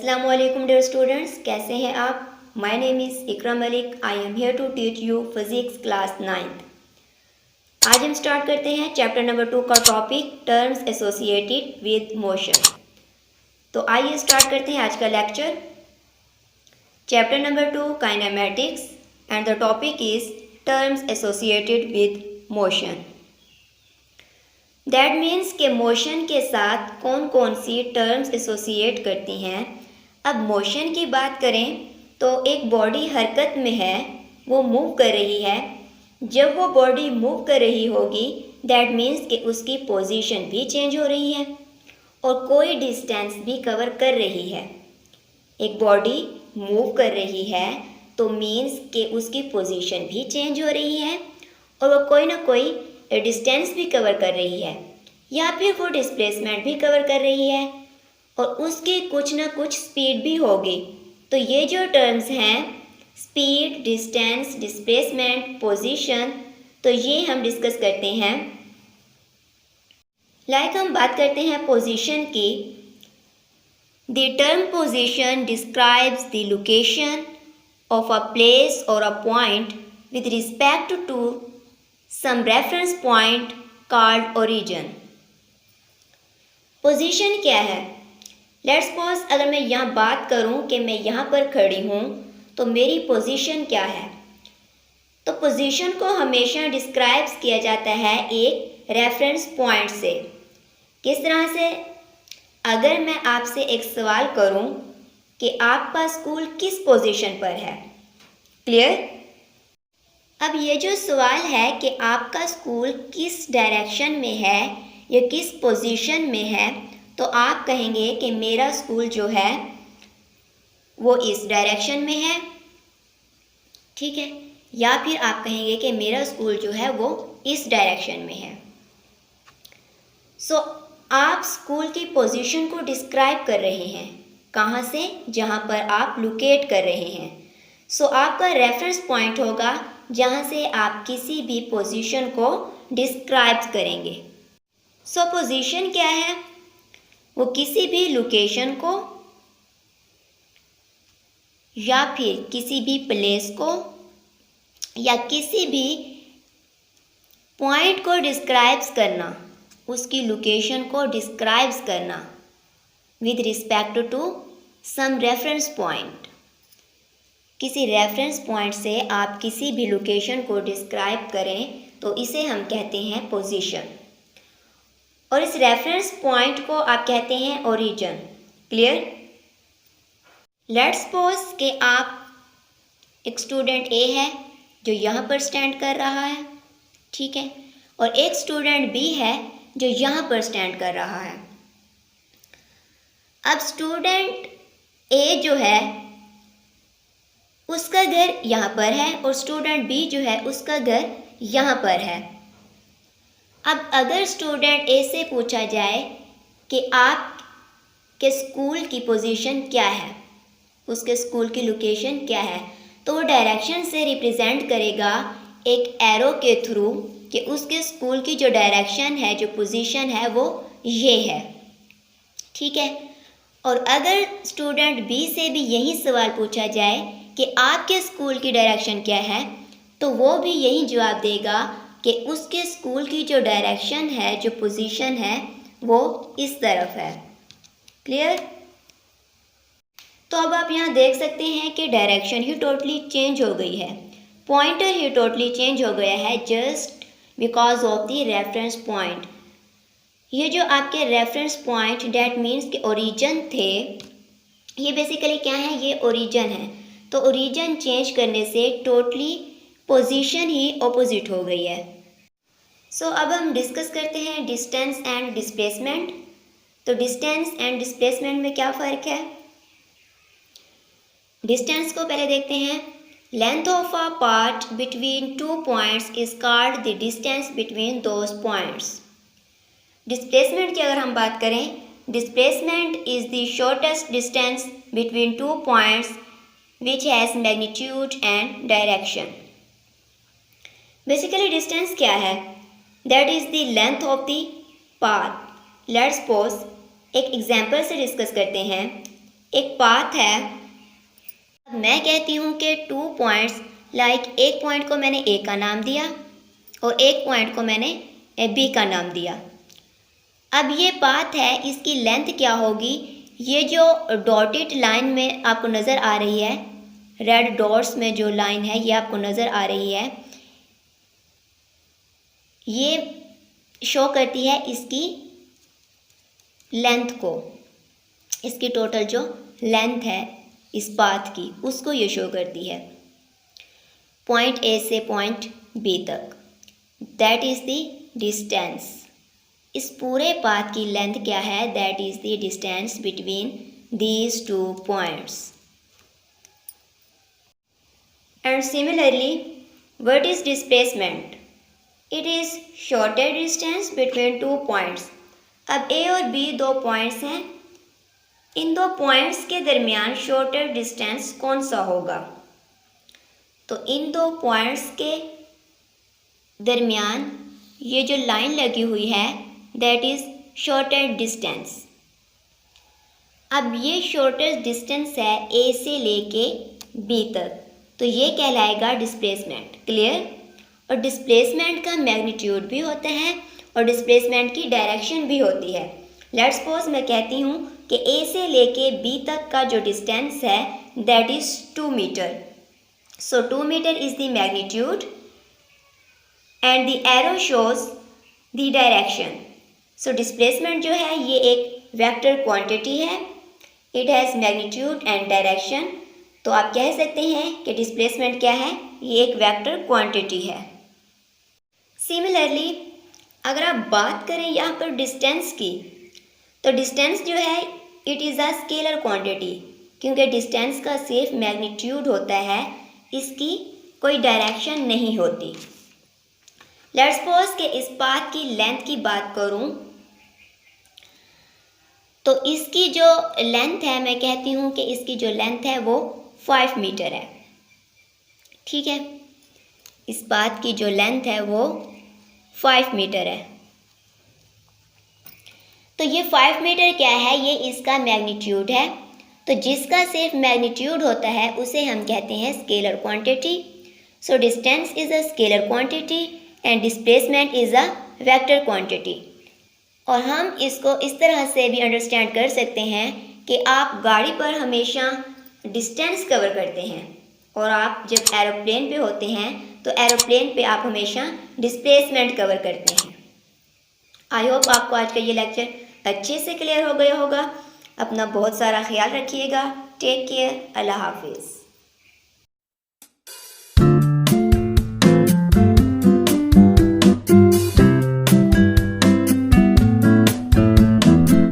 अस्सलाम वालेकुम dear students, कैसे हैं आप? My name is Iqra Malik. I am here to teach you physics class 9th। आज हम स्टार्ट करते हैं चैप्टर नंबर 2 का topic terms associated with motion. तो आइए स्टार्ट करते हैं आज का lecture. Chapter number 2 kinematics and the topic is terms associated with motion. That means के मोशन के साथ कौन कौन सी टर्म्स एसोसिएट करती हैं। अब मोशन की बात करें तो एक बॉडी हरकत में है, वो मूव कर रही है। जब वो बॉडी मूव कर रही होगी दैट मीन्स कि उसकी पोजीशन भी चेंज हो रही है और कोई डिस्टेंस भी कवर कर रही है। एक बॉडी मूव कर रही है तो मीन्स कि उसकी पोजीशन भी चेंज हो रही है और वो कोई ना कोई डिस्टेंस भी कवर कर रही है या फिर वो डिस्प्लेसमेंट भी कवर कर रही है और उसकी कुछ ना कुछ स्पीड भी होगी। तो ये जो टर्म्स हैं स्पीड, डिस्टेंस, डिस्प्लेसमेंट, पोजीशन, तो ये हम डिस्कस करते हैं। हम बात करते हैं पोजीशन की। The term position describes the location of a place और a point with respect to some reference point called origin। Position क्या है? लेट्स सपोज अगर मैं यहाँ बात करूँ कि मैं यहाँ पर खड़ी हूँ तो मेरी पोजीशन क्या है? तो पोजीशन को हमेशा डिस्क्राइब्स किया जाता है एक रेफरेंस पॉइंट से। किस तरह से? अगर मैं आपसे एक सवाल करूँ कि आपका स्कूल किस पोजीशन पर है, क्लियर? अब ये जो सवाल है कि आपका स्कूल किस डायरेक्शन में है या किस पोजीशन में है, तो आप कहेंगे कि मेरा स्कूल जो है वो इस डायरेक्शन में है, ठीक है? या फिर आप कहेंगे कि मेरा स्कूल जो है वो इस डायरेक्शन में है। सो आप स्कूल की पोजीशन को डिस्क्राइब कर रहे हैं। कहाँ से? जहाँ पर आप लोकेट कर रहे हैं। सो आपका रेफरेंस पॉइंट होगा जहाँ से आप किसी भी पोजीशन को डिस्क्राइब करेंगे। सो पोजीशन क्या है? वो किसी भी लोकेशन को या फिर किसी भी प्लेस को या किसी भी पॉइंट को डिस्क्राइब करना, उसकी लोकेशन को डिस्क्राइब करना with respect to some reference point. किसी रेफरेंस पॉइंट से आप किसी भी लोकेशन को डिस्क्राइब करें तो इसे हम कहते हैं पोजीशन। और इस रेफरेंस पॉइंट को आप कहते हैं ओरिजिन। क्लियर? लेट्स सपोज कि आप एक स्टूडेंट ए है जो यहाँ पर स्टैंड कर रहा है, ठीक है, और एक स्टूडेंट बी है जो यहाँ पर स्टैंड कर रहा है। अब स्टूडेंट ए जो है उसका घर यहाँ पर है और स्टूडेंट बी जो है उसका घर यहाँ पर है। अब अगर स्टूडेंट ए से पूछा जाए कि आप के स्कूल की पोजीशन क्या है, उसके स्कूल की लोकेशन क्या है, तो वो डायरेक्शन से रिप्रेजेंट करेगा एक एरो के थ्रू कि उसके स्कूल की जो डायरेक्शन है, जो पोजीशन है वो ये है, ठीक है। और अगर स्टूडेंट बी से भी यही सवाल पूछा जाए कि आपके स्कूल की डायरेक्शन क्या है, तो वो भी यही जवाब देगा कि उसके स्कूल की जो डायरेक्शन है, जो पोजीशन है, वो इस तरफ है। क्लियर? तो अब आप यहाँ देख सकते हैं कि डायरेक्शन ही टोटली चेंज हो गई है, पॉइंटर ही टोटली चेंज हो गया है just because of the reference point. ये जो आपके रेफरेंस पॉइंट डैट मीन्स के ओरिजिन थे, ये बेसिकली क्या है? ये ओरिजिन है। तो ओरिजिन चेंज करने से टोटली पोजीशन ही ऑपोजिट हो गई है। सो अब हम डिस्कस करते हैं डिस्टेंस एंड डिस्प्लेसमेंट। तो डिस्टेंस एंड डिस्प्लेसमेंट में क्या फ़र्क है? डिस्टेंस को पहले देखते हैं। Length of a part between two points is called the distance between those points. Displacement की अगर हम बात करें, displacement is the shortest distance between two points which has magnitude and direction। Basically distance क्या है? That is the length of the path। Let's suppose एक example से discuss करते हैं। एक पाथ है, मैं कहती हूँ कि 2 पॉइंट्स, लाइक एक पॉइंट को मैंने ए का नाम दिया और एक पॉइंट को मैंने बी का नाम दिया। अब ये पाथ है, इसकी लेंथ क्या होगी, ये जो डॉटेड लाइन में आपको नज़र आ रही है, रेड डॉट्स में जो लाइन है ये आपको नज़र आ रही है, ये शो करती है इसकी लेंथ को, इसकी टोटल जो लेंथ है इस पाथ की उसको ये शो करती है, पॉइंट ए से पॉइंट बी तक। That is the distance. इस पूरे पाथ की लेंथ क्या है, that is the distance between these 2 points. And similarly what is displacement, it is shorted distance between 2 points. अब ए और बी 2 पॉइंट्स हैं, इन 2 पॉइंट्स के दरमियान शॉर्टेड डिस्टेंस कौन सा होगा, तो इन 2 पॉइंट्स के दरमियान ये जो लाइन लगी हुई है दैट इज़ शॉर्टेड डिस्टेंस। अब ये शॉर्टेस्ट डिस्टेंस है ए से लेके बी तक, तो ये कहलाएगा डिस्प्लेसमेंट। क्लियर। और डिस्प्लेसमेंट का मैग्नीट्यूड भी होता है और डिस्प्लेसमेंट की डायरेक्शन भी होती है। लेट्स सपोज मैं कहती हूँ कि ए से लेके बी तक का जो डिस्टेंस है that is 2 metre. So 2 metre is the magnitude and the arrow shows the direction. So displacement जो है ये एक वेक्टर क्वांटिटी है, it has magnitude and direction. तो आप कह सकते हैं कि डिस्प्लेसमेंट क्या है, ये एक वेक्टर क्वांटिटी है। सिमिलरली अगर आप बात करें यहाँ पर डिस्टेंस की, तो डिस्टेंस जो है it is a scalar quantity, क्योंकि डिस्टेंस का सिर्फ मैग्नीट्यूड होता है, इसकी कोई डायरेक्शन नहीं होती। लेट्स सपोज कि इस पाथ की लेंथ की बात करूं, तो इसकी जो लेंथ है मैं कहती हूं कि इसकी जो लेंथ है वो 5 मीटर है। ठीक है, इस पाथ की जो लेंथ है वो 5 मीटर है। तो ये 5 मीटर क्या है, ये इसका मैग्नीट्यूड है। तो जिसका सिर्फ मैग्नीट्यूड होता है उसे हम कहते हैं scalar quantity. So distance is a scalar quantity and displacement is a vector quantity. और हम इसको इस तरह से भी अंडरस्टैंड कर सकते हैं कि आप गाड़ी पर हमेशा डिस्टेंस कवर करते हैं और आप जब एरोप्लेन पे होते हैं तो एरोप्लेन पे आप हमेशा डिस्प्लेसमेंट कवर करते हैं। आई होप आपको आज का ये लेक्चर अच्छे से क्लियर हो गया होगा। अपना बहुत सारा ख्याल रखिएगा। Take care. अल्लाह हाफिज़।